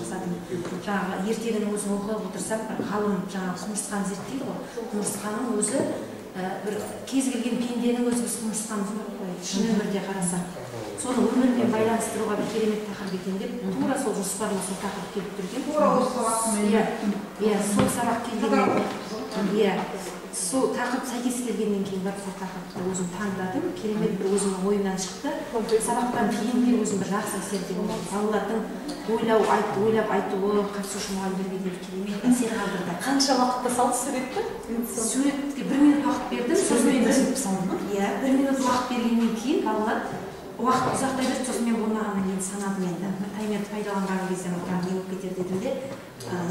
мақсатым. Жаңағы ертегіні өзім оқып отырсам, бір ғалым жаңағы құмырсқаны зерттейді ғой. Құмырсқаның өзі бір кез келген пенденің өзі құмырсқаны шын өмірде қарасақ, соны өмірмен байланыстыруға бір керемет тақырып екен деп, тура сол жоспарлы сол тақырып келіп тұрген. Тура осы сабақ иә, сол сабақ келгеннен иә, сол тақырып сәйкес келгеннен кейін барып сол тақырыпты өзім таңдадым. Керемет бір өзімнің ойымнан шықты. Сабақтан кейін де өзім бір жақсы әсерде болдым. Балалардың ойлап айтуы қатысушы мұғалімдерге де керемет әсер қалдырды. Қанша уақытта салды суретті? Суретке 1 минут уақыт бердім. Сосын салды ма? Иә, 1 минут уақыт бергеннен кейін балалар уақыт ұзақтай берді. Сосын мен болмағаннан кейін санадым енді. Таймерді пайдаланған кезде не болып кетер дедім де,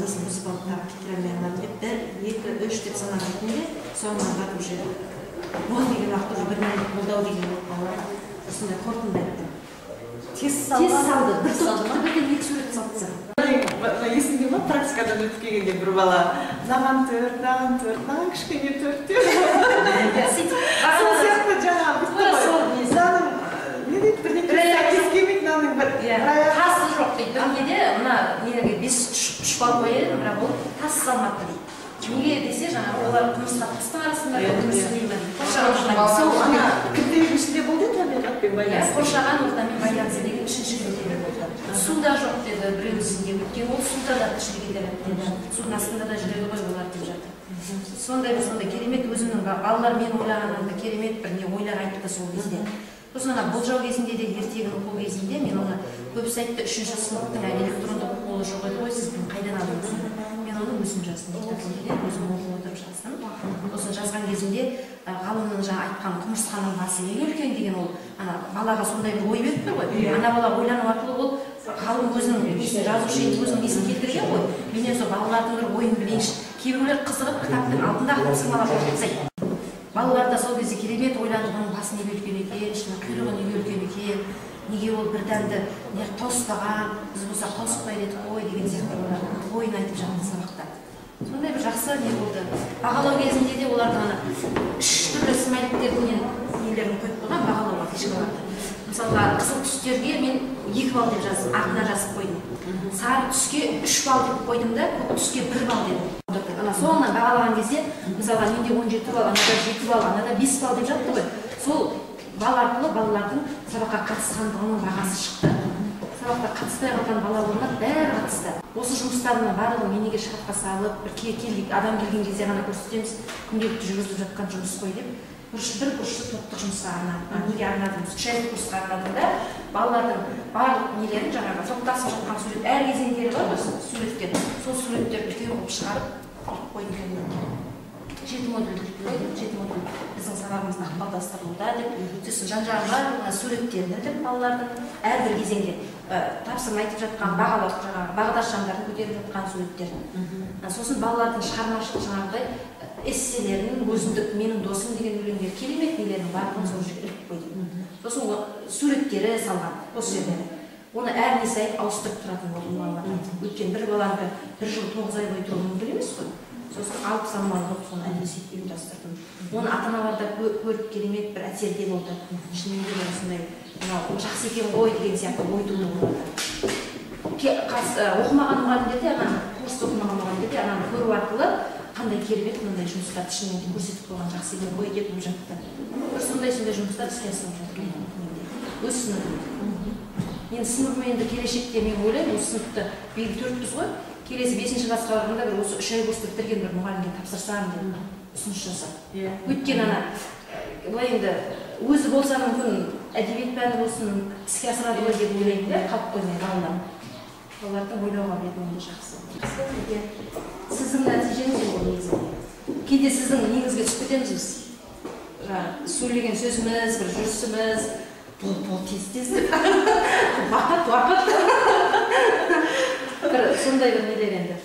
несін бұзып алып тағы кетіремеймін деп 1, 2, 3 деп санаған ретінде соңынан барып уже болды деген уақыт уже 1 минут болды деген болып балалар осындай қорытынды айттым. Тез салды. Бір топтықты бірден 2 сурет салды. Есіңде ма, практикадан өтіп келгенде бір бала маған 4, маған кішкене 4 деп. Сол сияқты жаңағы мынаның не дейді, бірдеңке сәйкес келмейді, мынаның бір тасы жоқ дейді. Неде мына неге 5-3 балл қояды, бірақ ол тас салмапты дейді. Неге десе жаңағы олар құмырсқа тастың арасында сол ана критерийдің ішінде болды табиғатпен байланысты. Қоршаған ортамен байланысты деген 3-ші критерий болды. Суда жоқ деді біреуісінде, өйткені ол суда да тіршілік етеді деді. Судың астында да жүреді ғой олар деп жатыр. Сондай керемет өзімнің балалар мен ойлағанымда керемет бір не ойлар айтты сол кезде. Сосын ана болжау кезінде де ертегіні оқу кезінде мен оны көбісі айтты 3-ші сыныптың электрондық оқулығы жоқ еді ғой, сіз қайдан алдыңыз? Мен оны өзім жаздым, диктофонмен өзім оқып отырып жаздым. Сосын жазған кезімде ғалымның жаңа айтқан құмырсқаның басы неге үлкен деген ол ана балаға сондай бір ой беріп тұр ғой. Ана бала ойлану арқылы ол ғалым өзінің несін жазушы енді өзінің несін келтірген ғой. Мен сол балалардың бір ойын білейінші. Кейбіреулер қызығып кітаптың алдында тапсырмалар жасайды. Балалар да сол кезде керемет ойланып, оның басы неге үлкен екен, ішінің құйрығы неге үлкен екен, неге ол бір дәнді тауыспаған, біз болсақ тауыспайды едік қой деген сияқты ойын айтып жатты сабақта. Сондай бір жақсы не болды. Бағалау кезінде де олардың ана 3 түрлі смайликтерінен нелерін қойып қойған бағалауға фишкаларды. Мысалға қызыл түстерге мен 2 балл деп жаздым, артына жазып қойдым. Сары түске 3 балл деп қойдым да, көк түске 1 балл дедім. Соңынан бағалаған кезде, мысалға менде 17 балл, анада 7 балл, анада 5 балл деп жатты ғой. Сол балл арқылы балалардың сабаққа қатысқандығының бағасы шықты. Сабаққа қатыспай қалған балаларына бәрі қатысты. Осы жұмыстардың барлығын менеге шкафқа салып, бір адам келген кезде ғана көрсетеміз, күнделікті жүргізіліп жатқан жұмыс қой деп. Бір курсты топтық жұмысқа арнадым. Неге арнадым? 3 айлық курсқа арнадым да, балалардың барлық нелерін жаңағы топтасып жатқан сурет, әр кезеңдері бар осы суреттер. Сол суреттерді үлкен қылып шығарып қойдым. 7 модульдік қойдым, 7 модуль біздің сабағымыздың ықпалдастырылуда деп, сосын жан-жағына суреттерді деп балалардың әрбір кезеңде тапсырма айтып жатқан бағдаш жандардың көтеріп жатқан суреттерін. Сосын балалардың шығармашылық жаңағыдай эсселерін, өзіндік менің досым деген өлеңдер керемет нелердің барлығын сол жерге іліп қойдым. Сосын суреттері салған осы жерлері. Оны әр не сайын ауыстырып тұратын болдым балаларға. Өйткені бір баланы 1 жыл 9 ай бойы тұру мүмкін емес қой. Сосын алып салмалы болып соны әлі сөйтіп ұйымдастырдым. Оны ата-аналар да көріп керемет бір әсерде болды. Шынымен де осындай жақсы екен ғой деген сияқты ой туды оларда. Оқымаған мұғалімдер де, курс оқымаған мұғалімдер де ананы көру арқылы қандай керемет мындай жұмыстарды шынымен көрсетіп қойған жақсы екен ғой деп жатты. Бір сондай жұмыстар іске асырылып жатыр. Өз сыныбымда. Мен сыныбым енді келешекте мен ойлаймын, осы сыныпты биыл 4-піз ғой. Келесі 5-ші классқа барғанда бір осы 3 ай курсты бітірген бір мұғалімге тапсырсам деп ұсыныс жасап. Өйткені былай енді өзі болса мүмкін әдебиет пәні болсын іске асырады ғой деп ойлаймын да, қалып қоймай балалар. Олардың ойлауға берген жақсы. Сіздің нәтижеңіз ол негізінде. Кейде сіздің негізге түсіп кетеміз біз. Сөйлеген сөзіміз, бір жүрісіміз, бұл тез деп. Уақыт. Сондай бір нелер енді.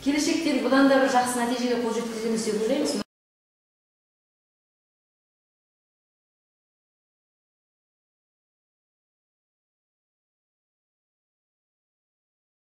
Келешектен бұдан да бір жақсы нәтижеге қол жеткіземіз деп ойлаймыз.